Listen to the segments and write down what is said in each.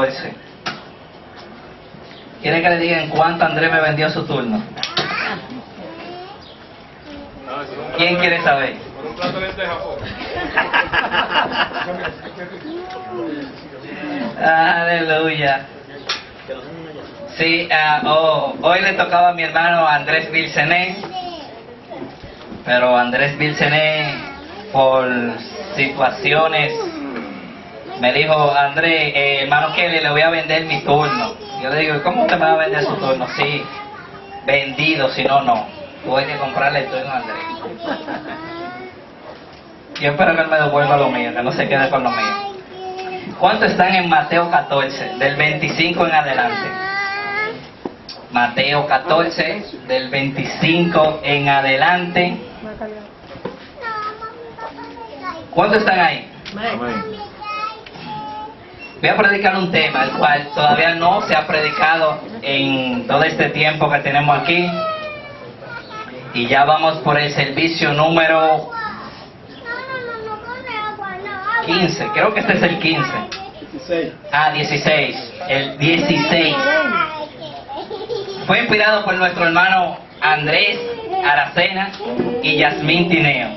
14. ¿Quieren que le digan cuánto Andrés me vendió su turno? ¿Quién quiere saber? Por un plato de lentejas, Aleluya. Sí, hoy le tocaba a mi hermano Andrés Vilcené, pero Andrés Vilcené por situaciones me dijo: Andrés, hermano Kelly, le voy a vender mi turno. Yo le digo: ¿cómo usted me va a vender su turno? Sí, vendido, si no, no. Tuve que comprarle el turno a Andrés. Yo espero que él me devuelva lo mío, que no se quede con lo mío. ¿Cuántos están en Mateo 14, del 25 en adelante? Mateo 14, del 25 en adelante. ¿Cuántos están ahí? Amén. Voy a predicar un tema, el cual todavía no se ha predicado en todo este tiempo que tenemos aquí. Y ya vamos por el servicio número 15, creo que este es el 15. 16. 16, el 16. Fue inspirado por nuestro hermano Andrés Aracena y Yasmín Tineo.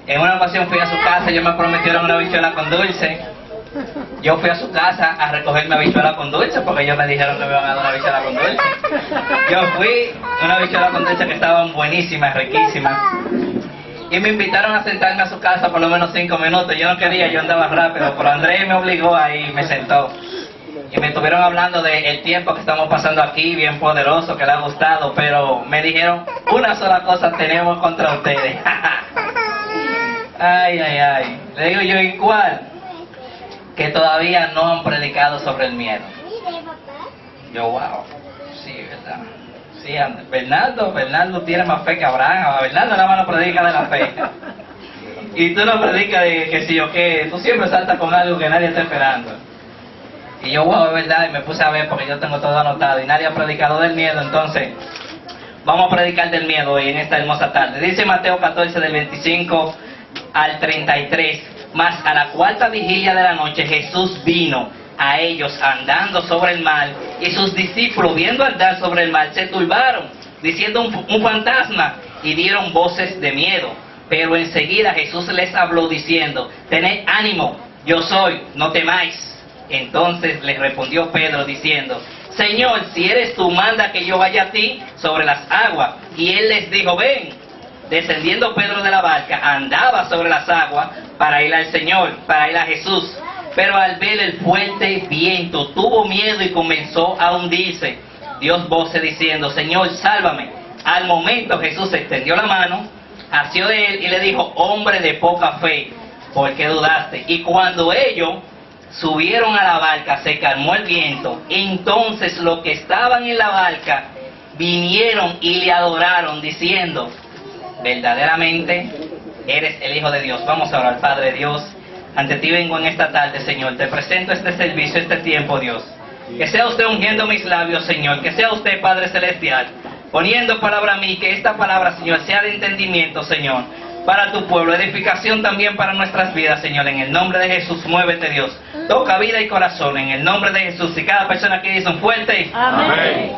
En una ocasión fui a su casa, ellos me prometieron una habichuela con dulce. Yo fui a su casa a recoger mi habichuela con dulce porque ellos me dijeron que me iban a dar una habichuela con dulce. Yo fui, una habichuela con dulce que estaban buenísimas, riquísimas. Y me invitaron a sentarme a su casa por lo menos 5 minutos. Yo no quería, yo andaba rápido, pero Andrés me obligó ahí, me sentó. Y me estuvieron hablando del tiempo que estamos pasando aquí, bien poderoso, que le ha gustado, pero me dijeron: una sola cosa tenemos contra ustedes. Ay, ay, ay. Le digo yo: ¿y cuál? Que todavía no han predicado sobre el miedo. Yo: wow, sí, verdad. Sí, Bernardo tiene más fe que Abraham. Bernardo nada más no predica de la fe. Y tú no predicas de que sí o qué. Tú siempre saltas con algo que nadie está esperando. Y yo: wow, es verdad. Y me puse a ver porque yo tengo todo anotado y nadie ha predicado del miedo. Entonces vamos a predicar del miedo hoy en esta hermosa tarde. Dice Mateo 14, del 25 al 33. Mas a la cuarta vigilia de la noche Jesús vino a ellos andando sobre el mar, y sus discípulos, viendo andar sobre el mar, se turbaron, diciendo: un fantasma, y dieron voces de miedo. Pero enseguida Jesús les habló diciendo: tened ánimo, yo soy, no temáis. Entonces les respondió Pedro diciendo: Señor, si eres tú, manda que yo vaya a ti sobre las aguas. Y él les dijo: ven. Descendiendo Pedro de la barca, andaba sobre las aguas para ir al Señor, para ir a Jesús. Pero al ver el fuerte viento, tuvo miedo y comenzó a hundirse. Dio voces diciendo: Señor, sálvame. Al momento Jesús extendió la mano, asió de él y le dijo: hombre de poca fe, ¿por qué dudaste? Y cuando ellos subieron a la barca, se calmó el viento. Entonces los que estaban en la barca vinieron y le adoraron, diciendo: verdaderamente eres el Hijo de Dios. Vamos a orar. Padre Dios, ante ti vengo en esta tarde, Señor. Te presento este servicio, este tiempo, Dios. Que sea usted ungiendo mis labios, Señor. Que sea usted, Padre Celestial, poniendo palabra a mí. Que esta palabra, Señor, sea de entendimiento, Señor, para tu pueblo. Edificación también para nuestras vidas, Señor. En el nombre de Jesús, muévete, Dios. Toca vida y corazón. En el nombre de Jesús. Y cada persona aquí dice un fuerte Amén.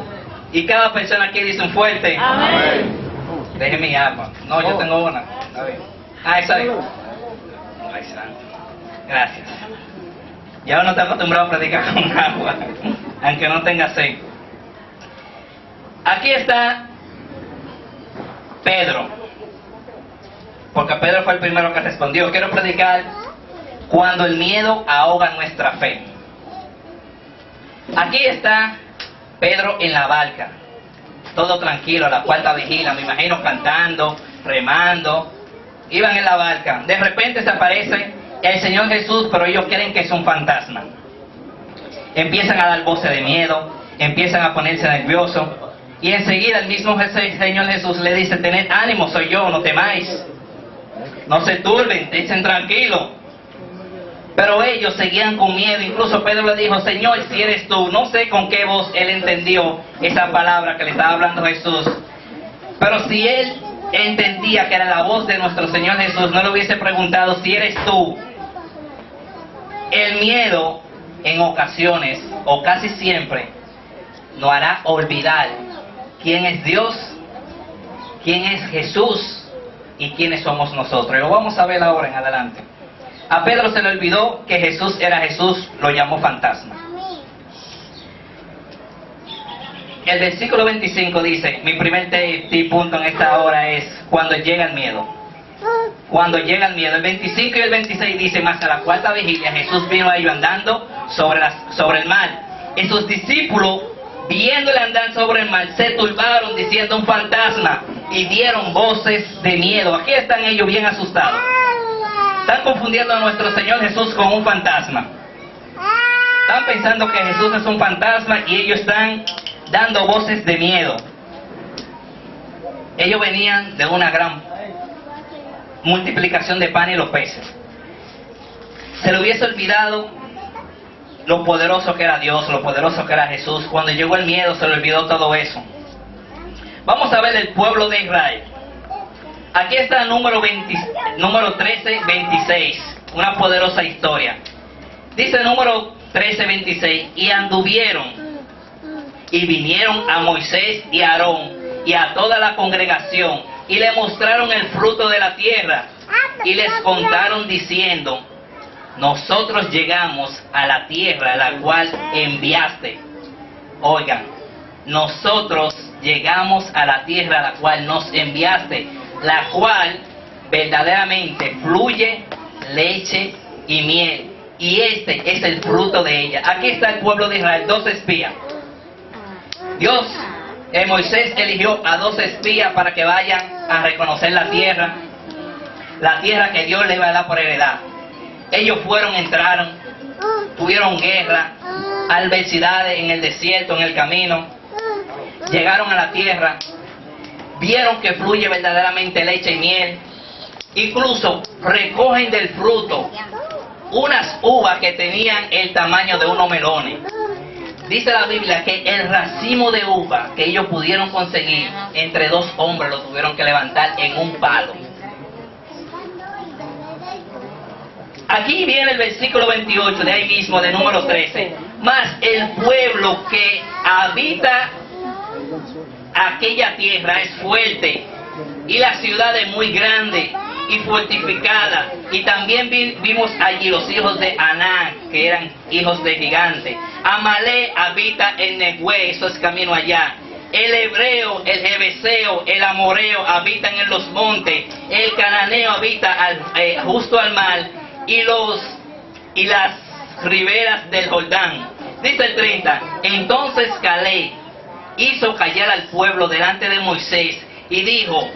Y cada persona aquí dice un fuerte Amén. Deje mi arma. No, yo tengo una. A ver. Esa es. Ay, santo. Gracias. Ya no estoy acostumbrado a predicar con agua, aunque no tenga sed. Aquí está Pedro, porque Pedro fue el primero que respondió. Quiero predicar cuando el miedo ahoga nuestra fe. Aquí está Pedro en la barca, todo tranquilo, a la cuarta vigilia, me imagino cantando, remando. Iban en la barca. De repente se aparece el Señor Jesús, pero ellos creen que es un fantasma. Empiezan a dar voces de miedo, empiezan a ponerse nerviosos. Y enseguida el mismo Señor Jesús le dice: tened ánimo, soy yo, no temáis. No se turben, echen tranquilo. Pero ellos seguían con miedo. Incluso Pedro le dijo: Señor, si eres tú. No sé con qué voz él entendió esa palabra que le estaba hablando Jesús. Pero si él entendía que era la voz de nuestro Señor Jesús, no le hubiese preguntado: si eres tú. El miedo en ocasiones, o casi siempre, nos hará olvidar quién es Dios, quién es Jesús y quiénes somos nosotros. Y lo vamos a ver ahora en adelante. A Pedro se le olvidó que Jesús era Jesús, lo llamó fantasma. El versículo 25 dice, mi primer punto en esta hora es cuando llega el miedo. Cuando llega el miedo. El 25 y el 26 dice, más a la cuarta vigilia Jesús vino a ellos andando sobre el mar. Y sus discípulos, viéndole andar sobre el mar, se turbaron diciendo un fantasma y dieron voces de miedo. Aquí están ellos bien asustados. Están confundiendo a nuestro Señor Jesús con un fantasma. Están pensando que Jesús es un fantasma y ellos están dando voces de miedo. Ellos venían de una gran multiplicación de pan y los peces. Se le hubiese olvidado lo poderoso que era Dios, lo poderoso que era Jesús. Cuando llegó el miedo se le olvidó todo eso. Vamos a ver el pueblo de Israel. Aquí está el número 13:26, una poderosa historia. Dice el número 13:26, y anduvieron y vinieron a Moisés y a Aarón y a toda la congregación y le mostraron el fruto de la tierra y les contaron diciendo, nosotros llegamos a la tierra a la cual enviaste. Oigan, nosotros llegamos a la tierra a la cual nos enviaste, la cual verdaderamente fluye leche y miel, y este es el fruto de ella. Aquí está el pueblo de Israel, 2 espías. Dios, Moisés eligió a 2 espías para que vayan a reconocer la tierra que Dios les iba a dar por heredad. Ellos fueron, entraron, tuvieron guerra, adversidades en el desierto, en el camino, llegaron a la tierra, vieron que fluye verdaderamente leche y miel, incluso recogen del fruto unas uvas que tenían el tamaño de unos melones. Dice la Biblia que el racimo de uva que ellos pudieron conseguir, entre 2 hombres lo tuvieron que levantar en un palo. Aquí viene el versículo 28 de ahí mismo, de número 13. Mas el pueblo que habita aquella tierra es fuerte, y la ciudad es muy grande y fortificada. Y también vimos allí los hijos de Aná, que eran hijos de gigantes. Amalé habita en Negüe, eso es camino allá. El hebreo, el jebeseo, el amoreo habitan en los montes. El cananeo habita justo al mar y las riberas del Jordán. Dice el 30, entonces Caleb hizo callar al pueblo delante de Moisés y dijo,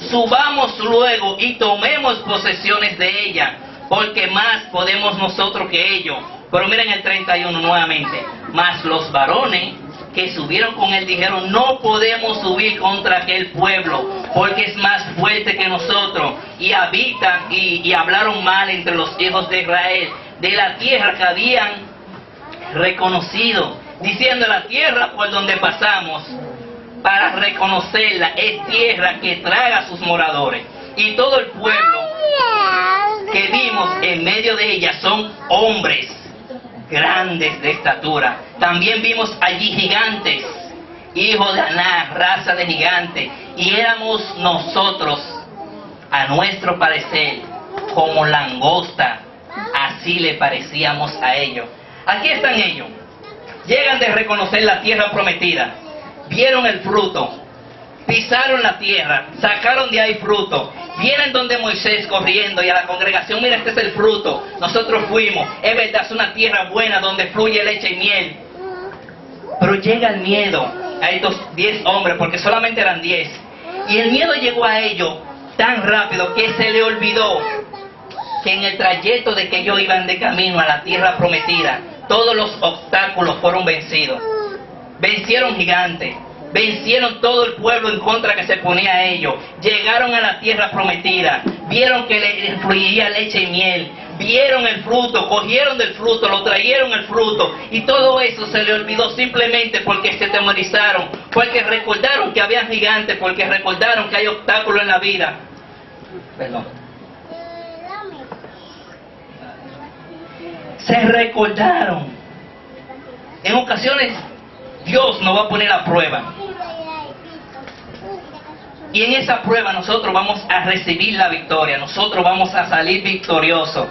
subamos luego y tomemos posesiones de ella, porque más podemos nosotros que ellos. Pero miren el 31 nuevamente, mas los varones que subieron con él dijeron, no podemos subir contra aquel pueblo, porque es más fuerte que nosotros, y habitan, y hablaron mal entre los hijos de Israel, de la tierra que habían reconocido, diciendo, la tierra por donde pasamos, para reconocerla, es tierra que traga a sus moradores. Y todo el pueblo que vimos en medio de ella son hombres grandes de estatura. También vimos allí gigantes, hijos de Aná, raza de gigantes, y éramos nosotros, a nuestro parecer, como langosta, así le parecíamos a ellos. Aquí están ellos, llegan de reconocer la tierra prometida, vieron el fruto, pisaron la tierra, sacaron de ahí fruto, vienen donde Moisés corriendo y a la congregación, mira, este es el fruto, nosotros fuimos, es verdad, es una tierra buena donde fluye leche y miel. Pero llega el miedo a estos 10 hombres, porque solamente eran 10, y el miedo llegó a ellos tan rápido que se le olvidó que en el trayecto de que ellos iban de camino a la tierra prometida, todos los obstáculos fueron vencidos. Vencieron gigantes, vencieron todo el pueblo en contra que se ponía a ellos, llegaron a la tierra prometida, vieron que le fluía leche y miel, vieron el fruto, cogieron del fruto, lo trajeron el fruto, y todo eso se le olvidó simplemente porque se temorizaron, porque recordaron que había gigantes, porque recordaron que hay obstáculos en la vida. Perdón. Se recordaron En ocasiones Dios nos va a poner a prueba. Y en esa prueba nosotros vamos a recibir la victoria. Nosotros vamos a salir victoriosos.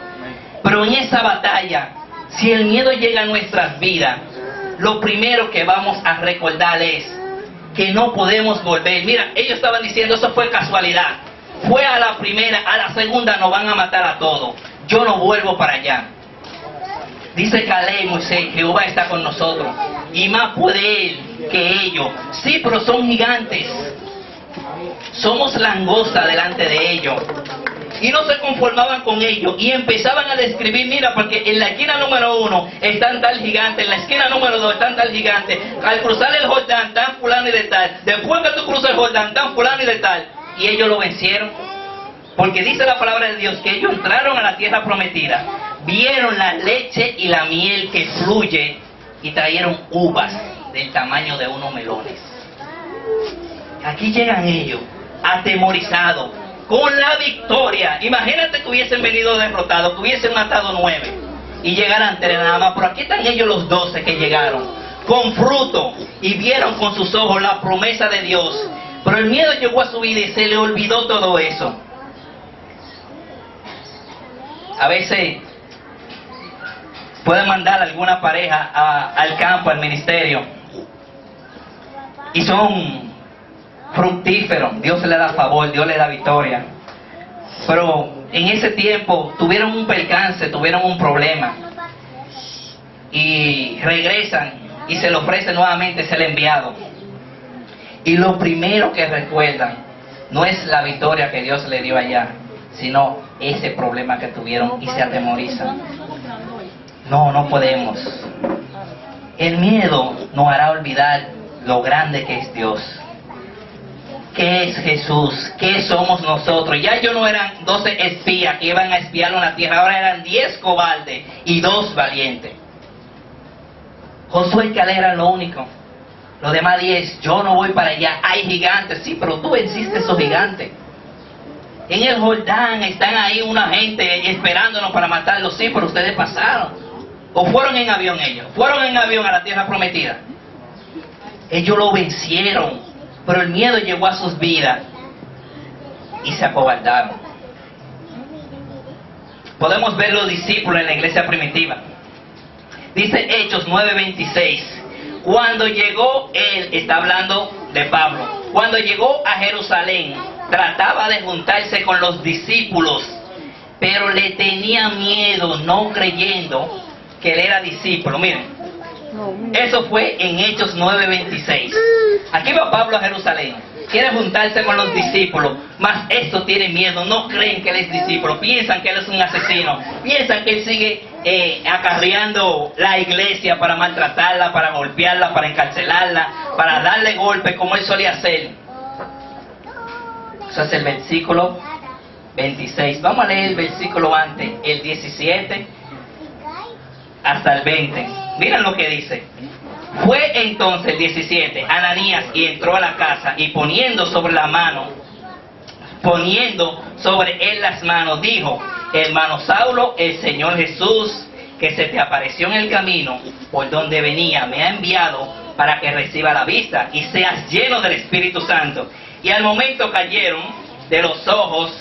Pero en esa batalla, si el miedo llega a nuestras vidas, lo primero que vamos a recordar es que no podemos volver. Mira, ellos estaban diciendo, eso fue casualidad. Fue a la primera, a la segunda nos van a matar a todos. Yo no vuelvo para allá. Dice Caleb y Moisés, Jehová está con nosotros. Y más puede Él que ellos. Sí, pero son gigantes. Somos langosta delante de ellos. Y no se conformaban con ellos. Y empezaban a describir, mira, porque en la esquina número 1 están tal gigante, en la esquina número 2 están tal gigante. Al cruzar el Jordán, tan fulano y de tal. Después que tú cruzas el Jordán, tan fulano y de tal. Y ellos lo vencieron. Porque dice la palabra de Dios que ellos entraron a la tierra prometida. Vieron la leche y la miel que fluye. Y trajeron uvas del tamaño de unos melones. Aquí llegan ellos, atemorizados, con la victoria. Imagínate que hubiesen venido derrotados, que hubiesen matado 9 y llegaran 3 nada más. Pero aquí están ellos los 12 que llegaron, con fruto, y vieron con sus ojos la promesa de Dios. Pero el miedo llegó a su vida y se le olvidó todo eso. A veces pueden mandar alguna pareja al campo, al ministerio, y son fructíferos, Dios le da favor, Dios le da victoria. Pero en ese tiempo tuvieron un percance, tuvieron un problema, y regresan y se le ofrece nuevamente ser enviado. Y lo primero que recuerdan no es la victoria que Dios le dio allá, sino ese problema que tuvieron, y se atemorizan. No podemos. El miedo nos hará olvidar lo grande que es Dios. ¿Qué es Jesús? ¿Qué somos nosotros? Ya ellos no eran 12 espías que iban a espiarlo en la tierra, ahora eran 10 cobardes y 2 valientes. Josué y Caleb eran lo único. Los demás 10, yo no voy para allá. Hay gigantes, sí, pero tú venciste esos gigantes. En el Jordán están ahí una gente esperándonos para matarlos, sí, pero ustedes pasaron. ¿O fueron en avión ellos? ¿Fueron en avión a la tierra prometida? Ellos lo vencieron, pero el miedo llegó a sus vidas y se acobardaron. Podemos ver los discípulos en la iglesia primitiva. Dice Hechos 9:26. Cuando llegó él, está hablando de Pablo, cuando llegó a Jerusalén, trataba de juntarse con los discípulos, pero le tenía miedo, no creyendo que él era discípulo. Miren, eso fue en Hechos 9:26. Aquí va Pablo a Jerusalén, quiere juntarse con los discípulos, mas esto tiene miedo, no creen que él es discípulo, piensan que él es un asesino, piensan que él sigue acarreando la iglesia para maltratarla, para golpearla, para encarcelarla, para darle golpes como él solía hacer. Eso es el versículo 26. Vamos a leer el versículo antes, el 17 hasta el 20. Miren lo que dice. Fue entonces el 17, Ananías, y entró a la casa, y poniendo sobre él las manos, dijo: hermano Saulo, el Señor Jesús, que se te apareció en el camino por donde venía, me ha enviado para que reciba la vista y seas lleno del Espíritu Santo. Y al momento cayeron de los ojos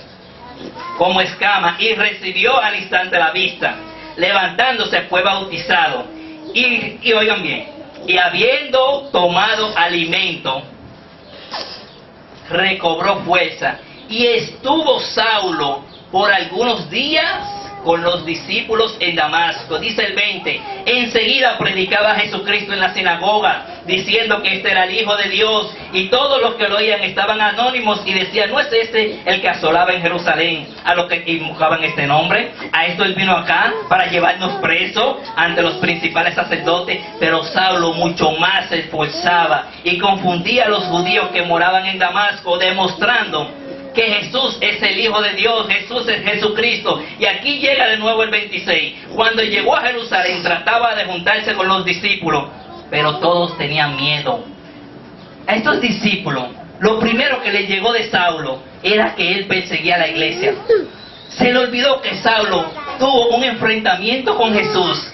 como escamas, y recibió al instante la vista. Levantándose fue bautizado. Y oigan bien, y habiendo tomado alimento, recobró fuerza. Y estuvo Saulo por algunos días con los discípulos en Damasco. Dice el 20, enseguida predicaba a Jesucristo en la sinagoga, diciendo que este era el Hijo de Dios, y todos los que lo oían estaban anónimos y decían: ¿no es este el que asolaba en Jerusalén a los que invocaban este nombre? A esto él vino acá para llevarnos presos ante los principales sacerdotes. Pero Saulo mucho más se esforzaba y confundía a los judíos que moraban en Damasco, demostrando que Jesús es el Hijo de Dios, Jesús es Jesucristo. Y aquí llega de nuevo el 26. Cuando llegó a Jerusalén, trataba de juntarse con los discípulos, pero todos tenían miedo. A estos discípulos, lo primero que les llegó de Saulo era que él perseguía a la iglesia. Se le olvidó que Saulo tuvo un enfrentamiento con Jesús,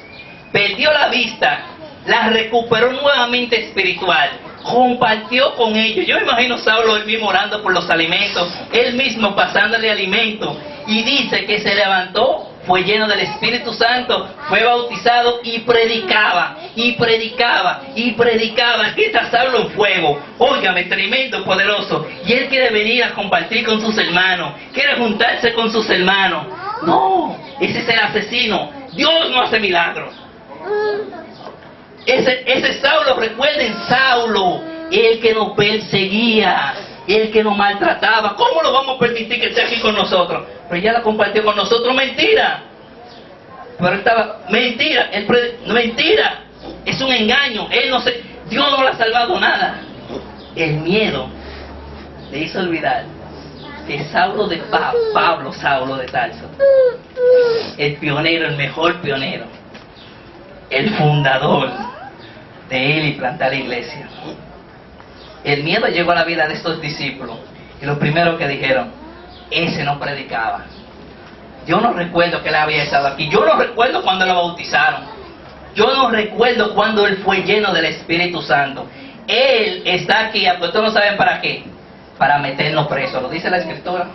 perdió la vista la recuperó nuevamente espiritual, compartió con ellos. Yo me imagino Saulo él mismo orando por los alimentos, él mismo pasándole alimento, y dice que se levantó, fue lleno del Espíritu Santo, fue bautizado y predicaba, y predicaba, y predicaba. Aquí está Saulo en fuego, óigame, tremendo, poderoso, y él quiere venir a compartir con sus hermanos, quiere juntarse con sus hermanos. No, ese es el asesino. Dios no hace milagros. Ese Saulo, recuerden, Saulo, el que nos perseguía, el que nos maltrataba. ¿Cómo lo vamos a permitir que esté aquí con nosotros? Pero ya la compartió con nosotros. Mentira. Pero estaba, mentira, mentira. Es un engaño. Dios no le ha salvado nada. El miedo le hizo olvidar que Saulo de Pablo, Saulo de Tarso, el pionero, el mejor pionero, el fundador de él y plantar la iglesia. El miedo llegó a la vida de estos discípulos y lo primero que dijeron, ese no predicaba. Yo no recuerdo que él había estado aquí, yo no recuerdo cuando lo bautizaron, yo no recuerdo cuando él fue lleno del Espíritu Santo. Él está aquí, pues ustedes no saben para qué, para meternos presos, lo dice la Escritura,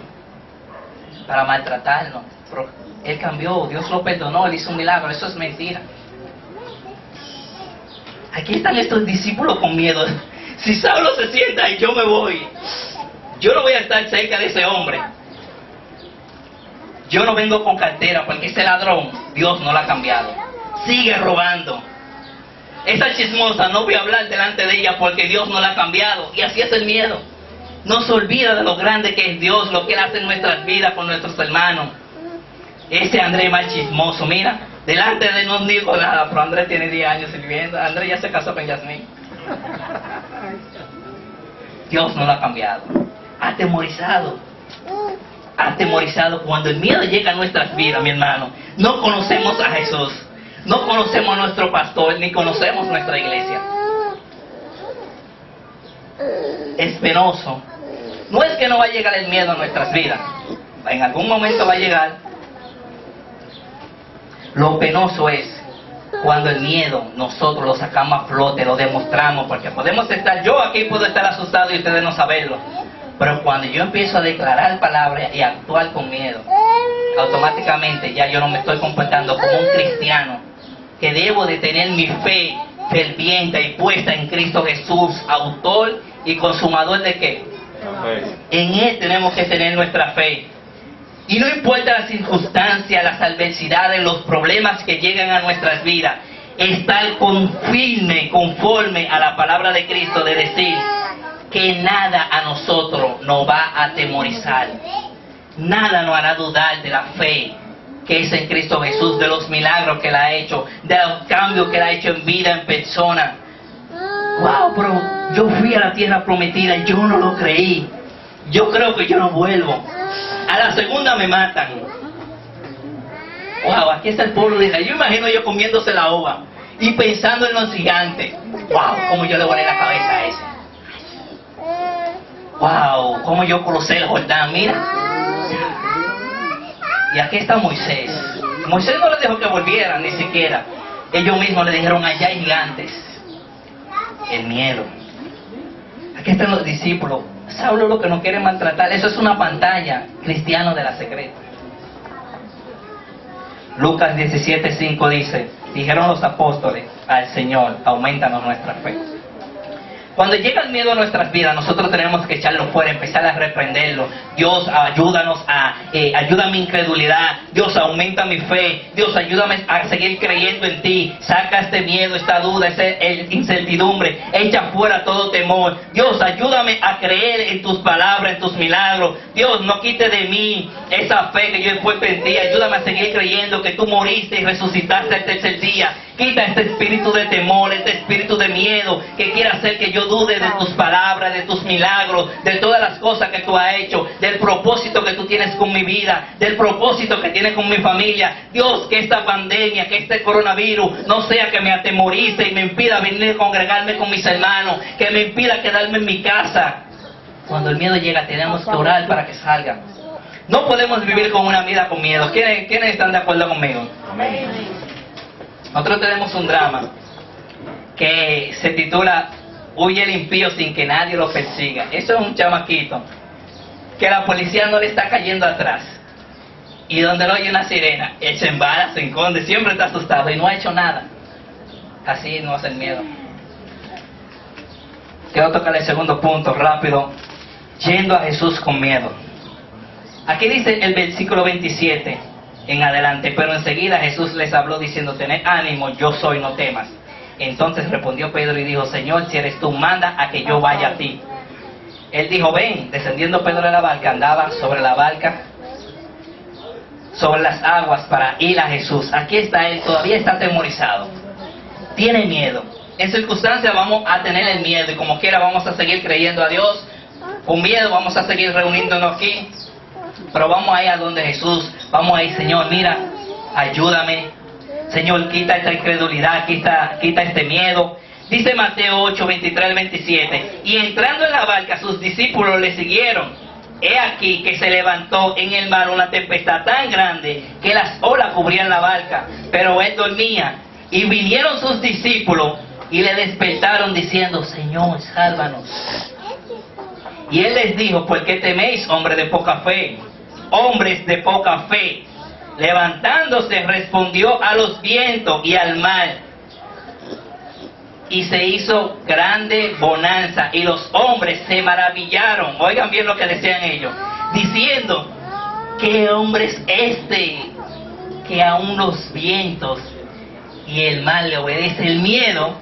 para maltratarnos. Pero él cambió, Dios lo perdonó, él hizo un milagro. Eso es mentira. Aquí están estos discípulos con miedo. Si Saulo se sienta y yo me voy, yo no voy a estar cerca de ese hombre. Yo no vengo con cartera porque ese ladrón, Dios no lo ha cambiado, sigue robando. Esa chismosa, no voy a hablar delante de ella porque Dios no la ha cambiado. Y así es el miedo. No se olvida de lo grande que es Dios, lo que Él hace en nuestras vidas con nuestros hermanos. Ese Andrés más chismoso, mira, delante de él no digo nada, pero Andrés tiene 10 años sirviendo. Andrés ya se casó con Yasmín. Dios no lo ha cambiado. Atemorizado. Atemorizado. Cuando el miedo llega a nuestras vidas, mi hermano, no conocemos a Jesús, no conocemos a nuestro pastor, ni conocemos nuestra iglesia. Es penoso. No es que no va a llegar el miedo a nuestras vidas, en algún momento va a llegar. Lo penoso es cuando el miedo nosotros lo sacamos a flote, lo demostramos, porque podemos estar, yo aquí puedo estar asustado y ustedes no saberlo, pero cuando yo empiezo a declarar palabras y actuar con miedo, automáticamente ya yo no me estoy comportando como un cristiano, que debo de tener mi fe ferviente y puesta en Cristo Jesús, autor y consumador de ¿qué? En Él tenemos que tener nuestra fe. Y no importa las circunstancias, las adversidades, los problemas que llegan a nuestras vidas, estar firme, conforme a la palabra de Cristo, de decir que nada a nosotros nos va a atemorizar, nada nos hará dudar de la fe que es en Cristo Jesús, de los milagros que Él ha hecho, de los cambios que Él ha hecho en vida, en persona. Wow, pero yo fui a la tierra prometida y yo no lo creí. Yo creo que yo no vuelvo. A la segunda me matan. Wow, aquí está el pueblo de Israel. Yo imagino yo comiéndose la ova y pensando en los gigantes. Wow, cómo yo le volé la cabeza a ese. Wow, cómo yo crucé el Jordán, mira. Y aquí está Moisés. Moisés no les dejó que volvieran, ni siquiera. Ellos mismos le dijeron, allá hay gigantes. El miedo. Aquí están los discípulos. Saulo lo que nos quiere maltratar. Eso es una pantalla, cristiano de la secreta. Lucas 17:5 dice, dijeron los apóstoles al Señor, aumentanos nuestra fe. Cuando llega el miedo a nuestras vidas, nosotros tenemos que echarlo fuera, empezar a reprenderlo. Dios, ayúdanos ayuda mi incredulidad. Dios, aumenta mi fe. Dios, ayúdame a seguir creyendo en ti. Saca este miedo, esta duda, esta incertidumbre. Echa fuera todo temor. Dios, ayúdame a creer en tus palabras, en tus milagros. Dios, no quite de mí esa fe que yo he puesto en ti. Ayúdame a seguir creyendo que tú moriste y resucitaste el tercer día. Quita este espíritu de temor, este espíritu de miedo que quiere hacer que yo dude de tus palabras, de tus milagros, de todas las cosas que tú has hecho, del propósito que tú tienes con mi vida, del propósito que tienes con mi familia. Dios, que esta pandemia, que este coronavirus no sea que me atemorice y me impida venir a congregarme con mis hermanos, que me impida quedarme en mi casa. Cuando el miedo llega tenemos que orar para que salga. No podemos vivir con una vida con miedo. ¿Quiénes están de acuerdo conmigo? Amén. Nosotros tenemos un drama que se titula Huye el impío sin que nadie lo persiga. Eso es un chamaquito que la policía no le está cayendo atrás. Y donde lo oye una sirena, él se embala, se esconde, siempre está asustado y no ha hecho nada. Así no hace el miedo. Quiero tocar el segundo punto, rápido. Yendo a Jesús con miedo. Aquí dice el versículo 27 en adelante, pero enseguida Jesús les habló diciendo, tened ánimo, yo soy, no temas. Entonces respondió Pedro y dijo, Señor, si eres tú, manda a que yo vaya a ti. Él dijo, ven. Descendiendo Pedro de la barca, andaba sobre la barca, sobre las aguas para ir a Jesús. Aquí está él, todavía está atemorizado. Tiene miedo. En circunstancias vamos a tener el miedo y como quiera vamos a seguir creyendo a Dios. Con miedo vamos a seguir reuniéndonos aquí. Pero vamos a ir a donde Jesús. Vamos a ir, Señor, mira, ayúdame. Señor, quita esta incredulidad, quita este miedo. Dice Mateo 8, 23 al 27. Y entrando en la barca, sus discípulos le siguieron. He aquí que se levantó en el mar una tempestad tan grande que las olas cubrían la barca, pero él dormía. Y vinieron sus discípulos y le despertaron diciendo, Señor, sálvanos. Y él les dijo, ¿por qué teméis, hombres de poca fe? Hombres de poca fe. Levantándose, respondió a los vientos y al mar. Y se hizo grande bonanza, y los hombres se maravillaron. Oigan bien lo que decían ellos, diciendo, ¿qué hombre es este que aún los vientos y el mar le obedece? El miedo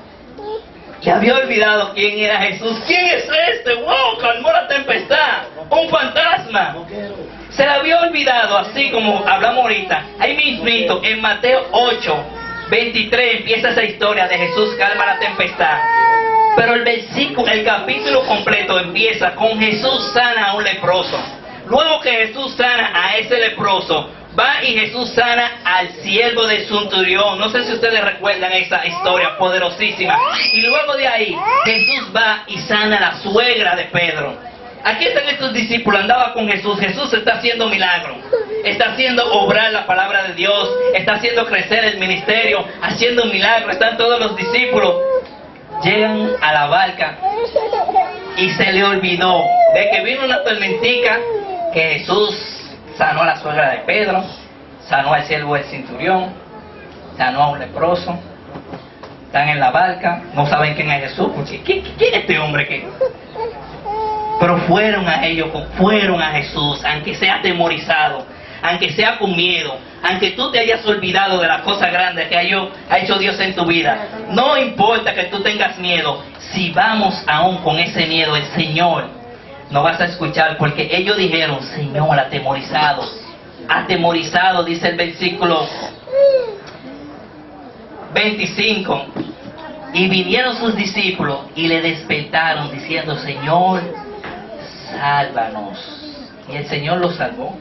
que había olvidado quién era Jesús. ¿Quién es este? ¡Wow! Calmó la tempestad. Un fantasma. Se le había olvidado, así como hablamos ahorita. Ahí mismito, en Mateo 8, 23 empieza esa historia de Jesús calma la tempestad. Pero el capítulo completo empieza con Jesús sana a un leproso. Luego que Jesús sana a ese leproso, va y Jesús sana al siervo del centurión. No sé si ustedes recuerdan esa historia poderosísima. Y luego de ahí, Jesús va y sana a la suegra de Pedro. Aquí están estos discípulos, andaba con Jesús. Jesús está haciendo milagros, está haciendo obrar la palabra de Dios, está haciendo crecer el ministerio, haciendo milagros. Están todos los discípulos. Llegan a la barca y se le olvidó de que vino una tormentica, que Jesús sanó a la suegra de Pedro, sanó al siervo del centurión, sanó a un leproso. Están en la barca, no saben quién es Jesús, porque ¿quién es este hombre que? Pero fueron a Jesús, aunque sea atemorizado, aunque sea con miedo, aunque tú te hayas olvidado de las cosas grandes que ha hecho Dios en tu vida. No importa que tú tengas miedo, si vamos aún con ese miedo, el Señor no vas a escuchar, porque ellos dijeron, Señor, atemorizado, dice el versículo 25. Y vinieron sus discípulos y le despertaron diciendo, Señor, sálvanos. Y el Señor los salvó.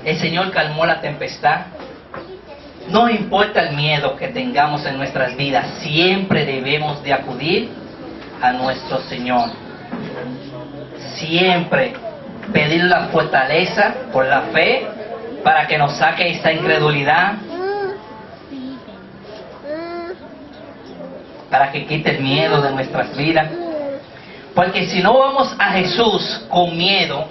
El Señor calmó la tempestad. No importa el miedo que tengamos en nuestras vidas, siempre debemos de acudir a nuestro Señor. Siempre pedir la fortaleza por la fe para que nos saque esta incredulidad, para que quite el miedo de nuestras vidas. Porque si no vamos a Jesús con miedo,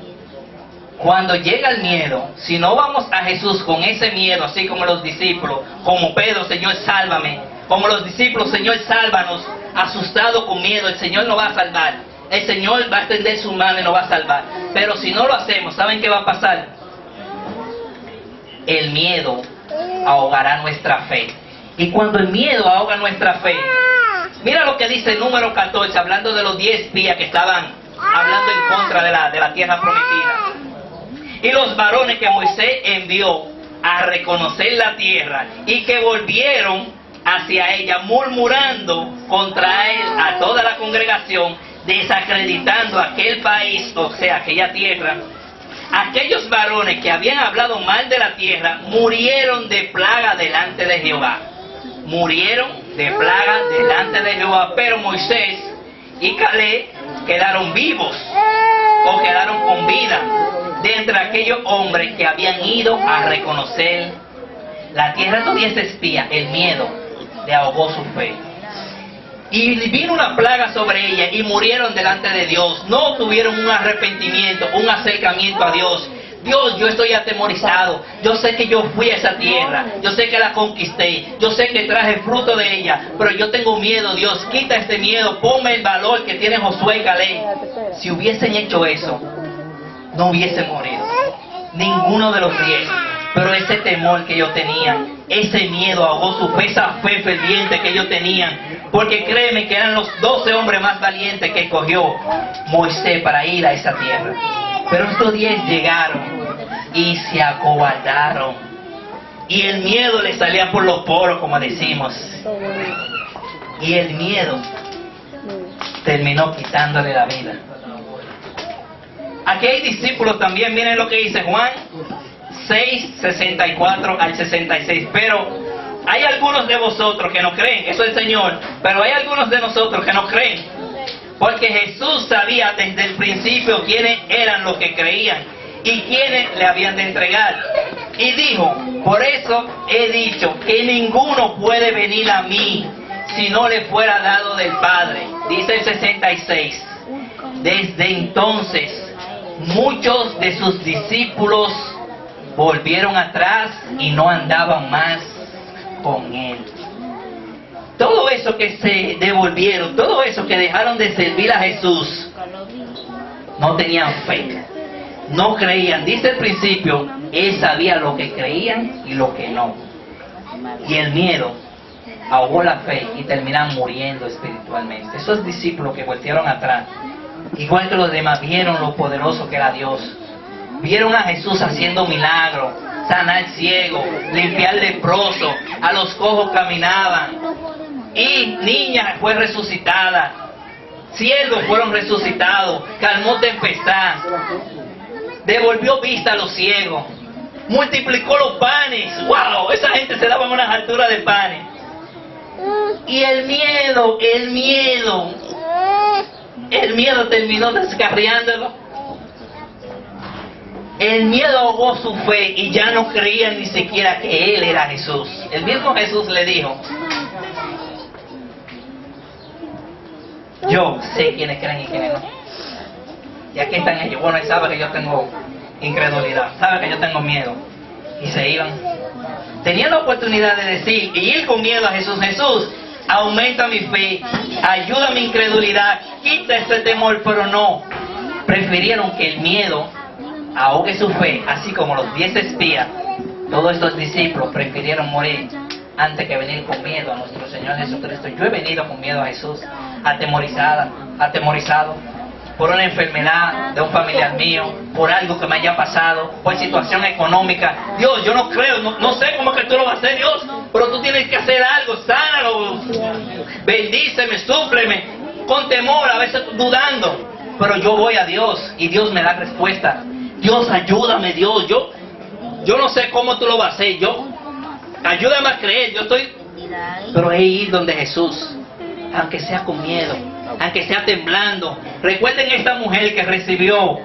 cuando llega el miedo, si no vamos a Jesús con ese miedo, así como los discípulos, como Pedro, Señor, sálvame, como los discípulos, Señor, sálvanos, asustado con miedo, el Señor nos va a salvar. El Señor va a extender su mano y nos va a salvar. Pero si no lo hacemos, ¿saben qué va a pasar? El miedo ahogará nuestra fe. Y cuando el miedo ahoga nuestra fe, mira lo que dice el número 14, hablando de los 10 espías que estaban hablando en contra de la tierra prometida. Y los varones que Moisés envió a reconocer la tierra y que volvieron hacia ella murmurando contra él a toda la congregación, desacreditando aquel país, o sea, aquella tierra. Aquellos varones que habían hablado mal de la tierra murieron de plaga delante de Jehová. Murieron de plaga delante de Jehová, pero Moisés y Caleb quedaron vivos, o quedaron con vida, de entre aquellos hombres que habían ido a reconocer la tierra. Estos 10 espías, el miedo le ahogó su fe. Y vino una plaga sobre ella y murieron delante de Dios. No tuvieron un arrepentimiento, un acercamiento a Dios. Dios, yo estoy atemorizado. Yo sé que yo fui a esa tierra. Yo sé que la conquisté. Yo sé que traje fruto de ella. Pero yo tengo miedo, Dios. Quita este miedo. Ponme el valor que tiene Josué y Caleb. Si hubiesen hecho eso, no hubiesen morido. Ninguno de los 10. Pero ese temor que ellos tenían, ese miedo ahogó su fe, esa fe ferviente que ellos tenían. Porque créeme que eran los 12 hombres más valientes que escogió Moisés para ir a esa tierra. Pero estos 10 llegaron y se acobardaron. Y el miedo les salía por los poros, como decimos. Y el miedo terminó quitándole la vida. Aquí hay discípulos también, miren lo que dice Juan 6, 64 al 66. Pero hay algunos de vosotros que no creen, eso es el Señor, pero hay algunos de nosotros que no creen. Porque Jesús sabía desde el principio quiénes eran los que creían y quiénes le habían de entregar. Y dijo, por eso he dicho que ninguno puede venir a mí si no le fuera dado del Padre. Dice el 66. Desde entonces, muchos de sus discípulos volvieron atrás y no andaban más con él. Todo eso que se devolvieron, todo eso que dejaron de servir a Jesús, no tenían fe, no creían. Dice al principio, él sabía lo que creían y lo que no. Y el miedo ahogó la fe y terminan muriendo espiritualmente. Esos discípulos que voltearon atrás, igual que los demás, vieron lo poderoso que era Dios. Vieron a Jesús haciendo milagros, sanar ciego, limpiar leproso, a los cojos caminaban. Y niña fue resucitada, ciegos fueron resucitados, calmó tempestad, devolvió vista a los ciegos, multiplicó los panes. ¡Wow! Esa gente se daba unas alturas de panes. Y el miedo terminó descarriándolo. El miedo ahogó su fe y ya no creían ni siquiera que Él era Jesús. El mismo Jesús le dijo, yo sé quiénes creen y quiénes no. Y aquí están ellos. Bueno, él sabe que yo tengo incredulidad, sabe que yo tengo miedo. Y se iban. Tenían la oportunidad de decir y ir con miedo a Jesús. Jesús, aumenta mi fe, ayuda mi incredulidad, quita este temor, pero no. Prefirieron que el miedo ahogue su fe, así como los 10 espías. Todos estos discípulos prefirieron morir antes que venir con miedo a nuestro Señor Jesucristo. Yo he venido con miedo a Jesús, atemorizado por una enfermedad de un familiar mío, por algo que me haya pasado, por situación económica. Dios, yo no creo, no sé cómo es que tú lo vas a hacer, Dios, pero tú tienes que hacer algo, sánalo, bendíceme, súpleme, con temor, a veces dudando, pero yo voy a Dios y Dios me da respuesta. Dios, ayúdame, Dios, yo no sé cómo tú lo vas a hacer, ayúdame a creer, pero he ido donde Jesús, aunque sea con miedo, aunque sea temblando. Recuerden esta mujer que recibió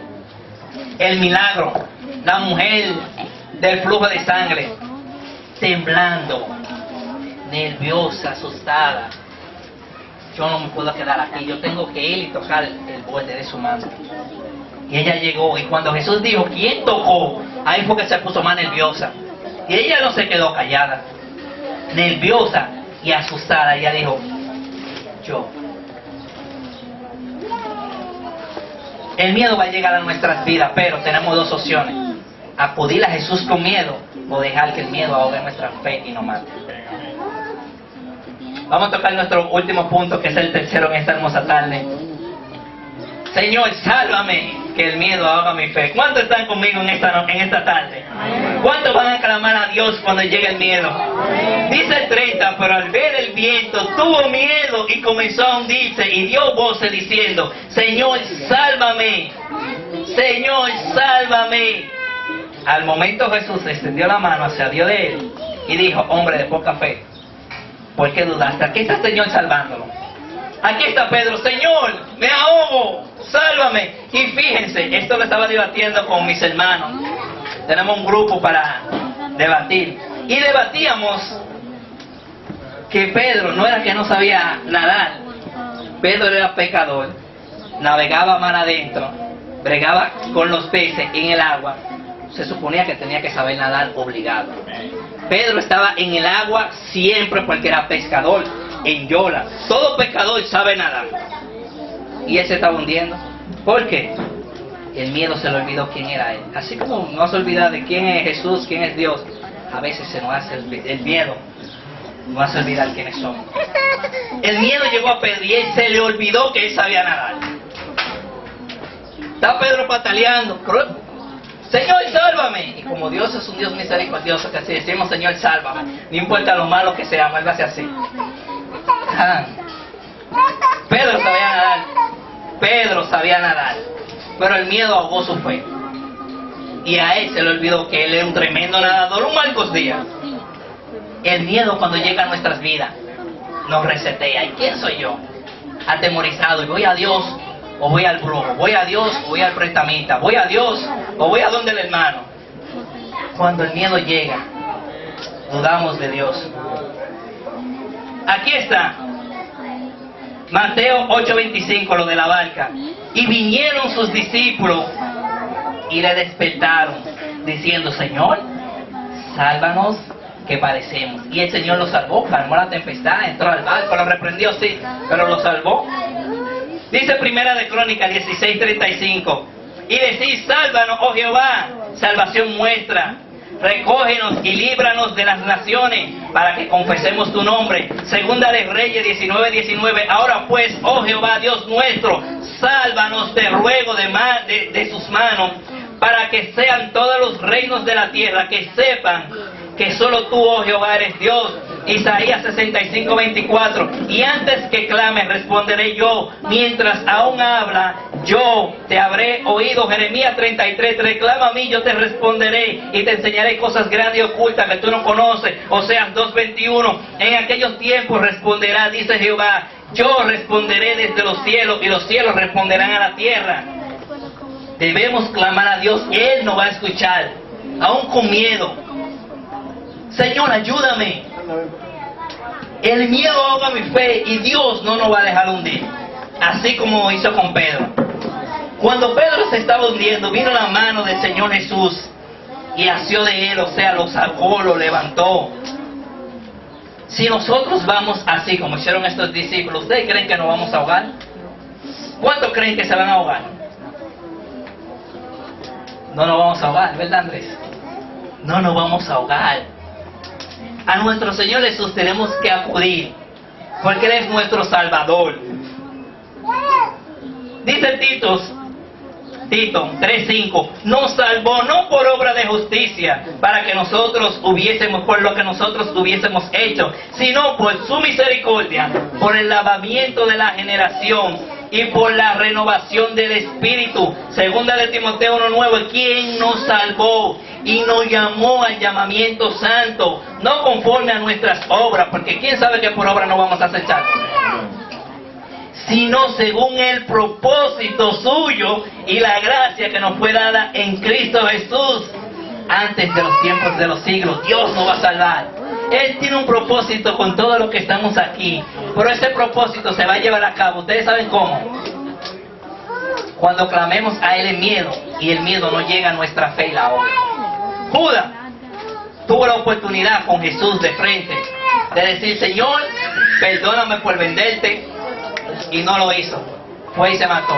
el milagro, la mujer del flujo de sangre, temblando, nerviosa, asustada. Yo no me puedo quedar aquí, yo tengo que ir y tocar el borde de su mano. Y ella llegó, y cuando Jesús dijo, ¿quién tocó? Ahí fue que se puso más nerviosa. Y ella no se quedó callada, nerviosa y asustada. Ella dijo, yo. El miedo va a llegar a nuestras vidas, pero tenemos dos opciones: acudir a Jesús con miedo o dejar que el miedo ahogue nuestra fe y nos mate. Vamos a tocar nuestro último punto, que es el tercero en esta hermosa tarde. Señor, sálvame, que el miedo ahoga mi fe. ¿Cuántos están conmigo en esta tarde? ¿Cuántos van a clamar a Dios cuando llegue el miedo? Dice el 30, pero al ver el viento tuvo miedo y comenzó a hundirse y dio voces diciendo, Señor, sálvame, Señor, sálvame. Al momento Jesús extendió la mano hacia Dios de él y dijo, hombre de poca fe, ¿por qué dudaste? Aquí está el Señor salvándolo. Aquí está Pedro, Señor, me ahogo, sálvame. Y fíjense, esto lo estaba debatiendo con mis hermanos. Tenemos un grupo para debatir. Y debatíamos que Pedro no era que no sabía nadar, Pedro era pecador, navegaba mar adentro, bregaba con los peces en el agua. Se suponía que tenía que saber nadar obligado. Pedro estaba en el agua siempre porque era pescador, en Yola. Todo pescador sabe nadar. Y él se estaba hundiendo. ¿Por qué? El miedo se le olvidó quién era él. Así como no se olvida de quién es Jesús, quién es Dios, a veces se nos hace el miedo, nos hace olvidar quiénes somos. El miedo llegó a Pedro y él se le olvidó que él sabía nadar. Está Pedro pataleando. Señor, sálvame. Y como Dios es un Dios misericordioso, que si decimos Señor, sálvame, no importa lo malo que seamos, Él va a hacer así. Pedro sabía nadar. Pedro sabía nadar. Pero el miedo ahogó su fe. Y a él se le olvidó que él era un tremendo nadador, un Marcos Díaz. El miedo cuando llega a nuestras vidas nos resetea. ¿Y quién soy yo? Atemorizado. Y voy a Dios o voy al brujo. Voy a Dios o voy al prestamista. Voy a Dios o voy a donde el hermano. Cuando el miedo llega, dudamos de Dios. Aquí está. Mateo 8:25, lo de la barca. Y vinieron sus discípulos y le despertaron, diciendo, Señor, sálvanos que padecemos. Y el Señor lo salvó, calmó la tempestad, entró al barco, lo reprendió, sí, pero lo salvó. Dice Primera de Crónicas 16:35, y decís, sálvanos, oh Jehová, salvación nuestra. Recógenos y líbranos de las naciones, para que confesemos tu nombre. Segunda de Reyes 19:19. Ahora pues, oh Jehová, Dios nuestro, sálvanos, te ruego, de sus manos, para que sean todos los reinos de la tierra, que sepan que solo tú, oh Jehová, eres Dios. Isaías 65:24. Y antes que clame, responderé yo. Mientras aún habla, yo te habré oído. Jeremías 33. Reclama a mí, yo te responderé y te enseñaré cosas grandes y ocultas que tú no conoces. Oseas 2:21. En aquellos tiempos responderá, dice Jehová, yo responderé desde los cielos y los cielos responderán a la tierra. Debemos clamar a Dios. Él nos va a escuchar, aún con miedo. Señor, ayúdame. El miedo ahoga mi fe y Dios no nos va a dejar hundir. Así como hizo con Pedro. Cuando Pedro se estaba hundiendo, vino la mano del Señor Jesús y asió de él, o sea, lo sacó, lo levantó. Si nosotros vamos así como hicieron estos discípulos, ¿ustedes creen que nos vamos a ahogar? ¿Cuántos creen que se van a ahogar? No nos vamos a ahogar, ¿verdad, Andrés? No nos vamos a ahogar. A nuestro Señor Jesús tenemos que acudir, porque Él es nuestro Salvador. Dice Tito 3:5, nos salvó no por obra de justicia, para que nosotros hubiésemos, por lo que nosotros hubiésemos hecho, sino por su misericordia, por el lavamiento de la generación y por la renovación del Espíritu. Segunda de Timoteo 1:9, quien nos salvó y nos llamó al llamamiento santo, no conforme a nuestras obras, porque quién sabe que por obra no vamos a ser salvos, sino según el propósito suyo y la gracia que nos fue dada en Cristo Jesús antes de los tiempos de los siglos. Dios nos va a salvar. Él tiene un propósito con todo lo que estamos aquí, pero ese propósito se va a llevar a cabo. ¿Ustedes saben cómo? Cuando clamemos a Él en miedo, y el miedo no llega a nuestra fe y la obra. Judas tuvo la oportunidad con Jesús de frente de decir, Señor, perdóname por venderte, y no lo hizo. Fue y se mató.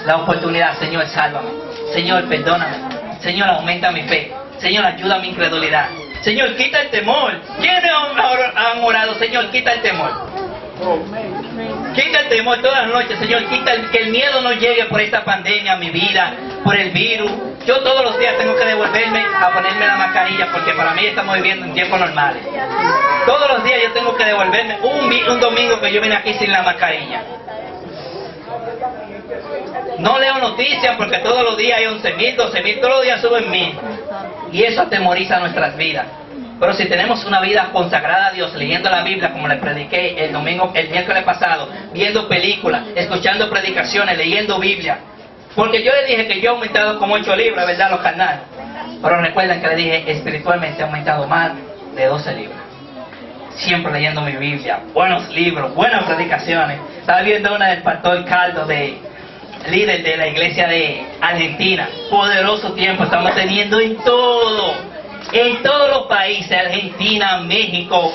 La oportunidad, Señor, sálvame. Señor, perdóname. Señor, aumenta mi fe. Señor, ayuda a mi incredulidad. Señor, quita el temor. ¿Quiénes han orado? Señor, quita el temor. Quita el temor todas las noches, Señor. Quita que el miedo no llegue por esta pandemia a mi vida, por el virus. Yo todos los días tengo que devolverme a ponerme la mascarilla, porque para mí estamos viviendo en tiempos normales. Todos los días yo tengo que devolverme. Un domingo que yo vine aquí sin la mascarilla. No leo noticias porque todos los días hay 11,000, 12,000, todos los días suben 1,000. Y eso atemoriza nuestras vidas. Pero si tenemos una vida consagrada a Dios, leyendo la Biblia, como les prediqué el miércoles pasado, viendo películas, escuchando predicaciones, leyendo Biblia. Porque yo le dije que yo he aumentado como 8 libras, ¿verdad? Los canales. Pero recuerden que le dije, espiritualmente he aumentado más de 12 libras. siempre leyendo mi Biblia, buenos libros, buenas predicaciones. Estaba viendo una del pastor Caldo, líder de la iglesia de Argentina. Poderoso tiempo estamos teniendo en todos los países, Argentina, México,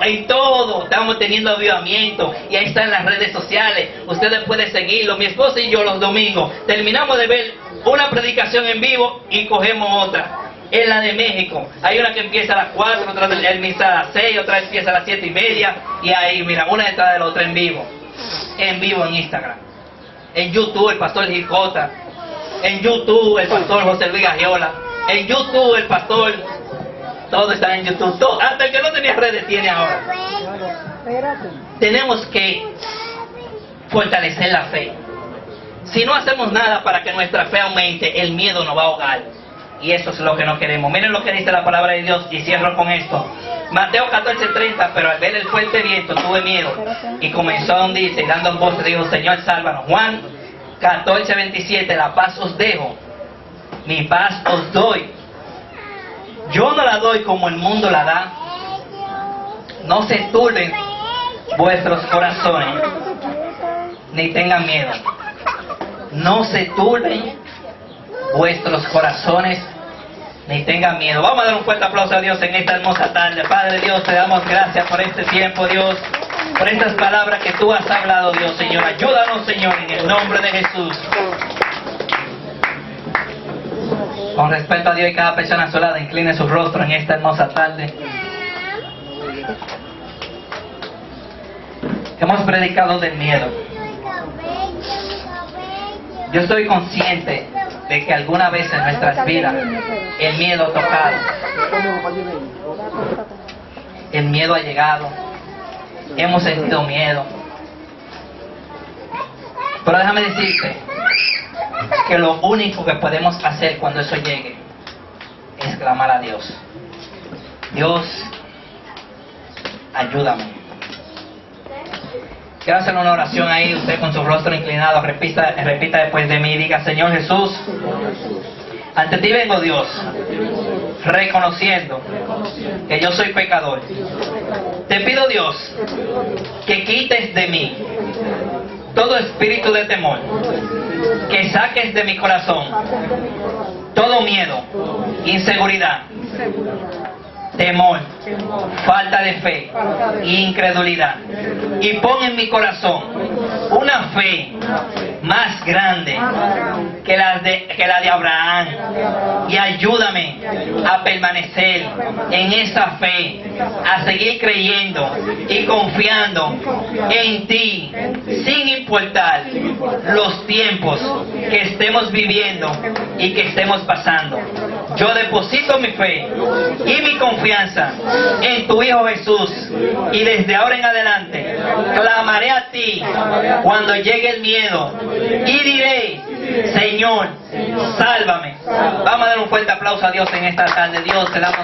en todo estamos teniendo avivamiento, y ahí están las redes sociales, ustedes pueden seguirlo. Mi esposa y yo los domingos terminamos de ver una predicación en vivo y cogemos otra. En la de México hay una que empieza a las 4, otra empieza a las 6, otra empieza a las 7:30, y ahí mira, una detrás de la otra en vivo en Instagram, en YouTube el pastor Gilcota, en YouTube el pastor José Luis Gagiola, en YouTube el pastor, todo está en YouTube, todo, hasta el que no tenía redes tiene ahora. Tenemos que fortalecer la fe. Si no hacemos nada para que nuestra fe aumente, el miedo nos va a ahogar, y eso es lo que no queremos. Miren lo que dice la palabra de Dios, y cierro con esto. Mateo 14:30, pero al ver el fuerte viento tuve miedo, y comenzó a hundirse, y dando voz dijo, Señor, sálvanos. Juan 14:27, la paz os dejo, mi paz os doy. Yo no la doy como el mundo la da. No se turben vuestros corazones, ni tengan miedo. No se turben vuestros corazones, ni tengan miedo. Vamos a dar un fuerte aplauso a Dios en esta hermosa tarde. Padre Dios, te damos gracias por este tiempo, Dios, por estas palabras que tú has hablado, Dios, Señor. Ayúdanos, Señor, en el nombre de Jesús. Con respeto a Dios y cada persona a su lado, incline su rostro en esta hermosa tarde. Hemos predicado del miedo. Yo estoy consciente de que alguna vez en nuestras vidas el miedo ha tocado, el miedo ha llegado, hemos sentido miedo. Pero déjame decirte que lo único que podemos hacer cuando eso llegue es clamar a Dios. Dios, ayúdame. Quiero hacer una oración ahí, usted con su rostro inclinado, repita después de mí, diga, Señor Jesús, ante ti vengo, Dios, reconociendo que yo soy pecador. Te pido, Dios, que quites de mí todo espíritu de temor, que saques de mi corazón todo miedo, inseguridad, temor, falta de fe e incredulidad, y pon en mi corazón una fe más grande que la de Abraham, y ayúdame a permanecer en esa fe, a seguir creyendo y confiando en ti, sin importar los tiempos que estemos viviendo y que estemos pasando. Yo deposito mi fe y mi confianza en tu Hijo Jesús, y desde ahora en adelante clamaré a ti cuando llegue el miedo y diré, Señor, sálvame. Vamos a dar un fuerte aplauso a Dios en esta tarde. Dios, te damos